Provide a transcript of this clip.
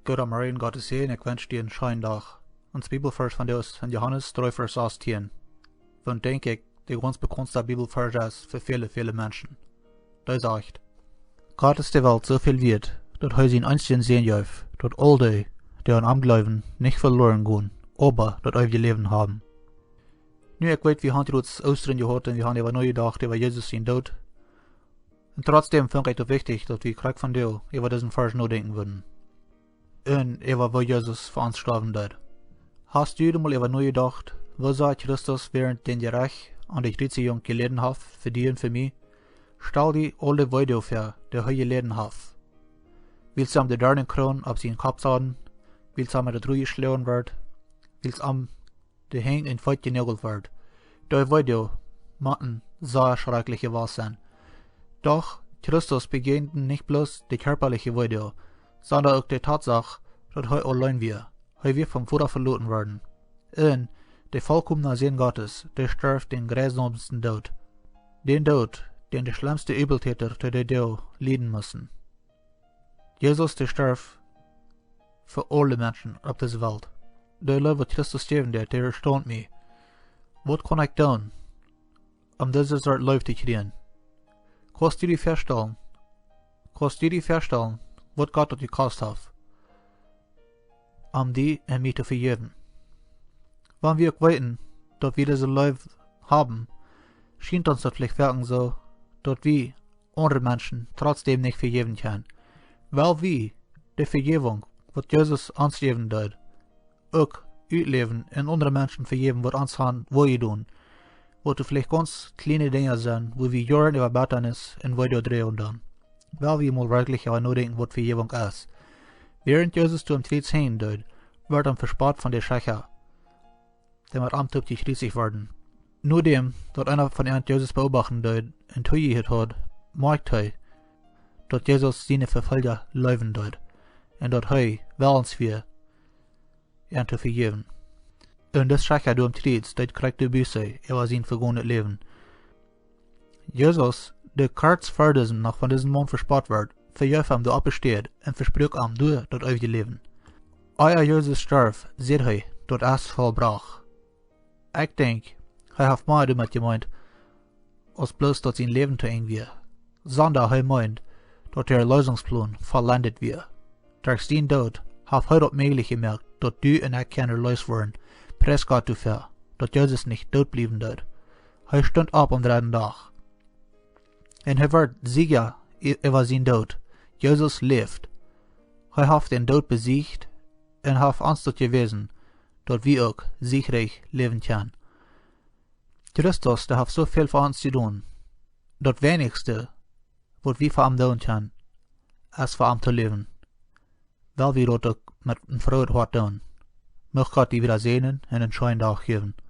Gott am Morgen, Gottes Segen, ich wünsche dir einen schönen Tag. Ons Bibelvers van Deus van Johannes 3 vers 18. Van denk ik, de ons bekendste Bibelvers is für viele Menschen. Da sagt, Gott ist der Welt so viel wert, dat hij zijn eensjen sehen jeef, dat all die an am Läwen nicht verloren gehen, aber dat eewje Läwen haben. Nu, ich weet, wie haben uns Ostern gehört und wir haben über neu gedacht, über Jesus sein Tod. Und trotzdem finde ich es wichtig, dass wir gerade von dir über diesen Vers nur denken würden. Und über wo Jesus für uns sterben wird. Hast du mal über neu gedacht, wo sagt Christus während den Reich an die Kreuzigung gelitten hat, für dich und für mich? Stell dir alle Weide vor, der er gelitten hat. Willst du am der Dornenkron auf seinen Kopf sagen? Willst du am der Truhe geschlagen wird? Willst du am der Hängen in Feucht genagelt wird? Die Weide machten sehr schreckliche was sein. Doch Christus begegnet nicht bloß die körperliche Weide, sondern auch die Tatsache, dass er allein wir. Er wird vom Vater verloren werden. Und der vollkommene Sinn Gottes, der stirbt den grausamsten Tod. Den Tod, den die schlimmsten Übeltäter der Tod leiden müssen. Jesus, der stirbt für alle Menschen auf dieser Welt. Der Leben Christus sterben, der erstaunt mich. Was kann ich tun, diese Art Leben zu kriegen? Kannst du dir vorstellen, was Gott hat gekostet hat, die und mich zu vergeben? Wenn wir auch wissen, dass wir diese Leben haben, scheint uns das vielleicht wirken so, dass wir andere Menschen trotzdem nicht vergeben können. Weil wir die Vergebung, was Jesus uns geben hat, auch ausleben und andere Menschen vergeben, was uns haben, wo wir tun. Wo du vielleicht ganz kleine Dinge sind, wo wir Jahren über Betternis und weiter drehen dann. Weil wir mal wirklich aber nur denken, was Vergebung ist. Während Jesus zu dem Kreuz hängen dort, wird er verspart von der Schächer, der mit Amt die schließlich werden. Nur dem, dass einer von ihnen Jesus beobachten dort und zugehört hat, merkt er, dass Jesus seine Verfolger leben dort und dass er willens wir, ihn zu vergeben. Und das Schächer du am Kreuz, das kriegt die Büße über sein vergangenes Leben. Jesus, der kurz vor diesem noch von diesem Mann verspart wird, verjährt ihm, du abbesteht und verspricht ihm, du das ewige Leben. Euer Jesus starb, seht ihr, dort ist vollbracht. Ich denke, er hat mehr damit gemeint, als bloß, dass sein Leben zu eng wird, sondern er meint, dass der Lösungsplan vollendet wird. Durch den Tod hat er das möglich gemacht, dass du und ich keine Lös werden. Preis Gott dafür, dass Jesus nicht tot blieben wird. Er stand auf am dritten Tag. Und er wird Sieger über seinen Tod. Jesus lebt. Er hat den Tod besiegt und hat uns das gewesen, dass wir auch siegreich leben können. Christus, der hat so viel für uns zu tun. Das Wenigste, was wir für ihn tun können, ist für ihn zu leben. Weil wir das auch mit einem Freude tun. Möchte Gott die wieder sehen und einen schönen Tag geben.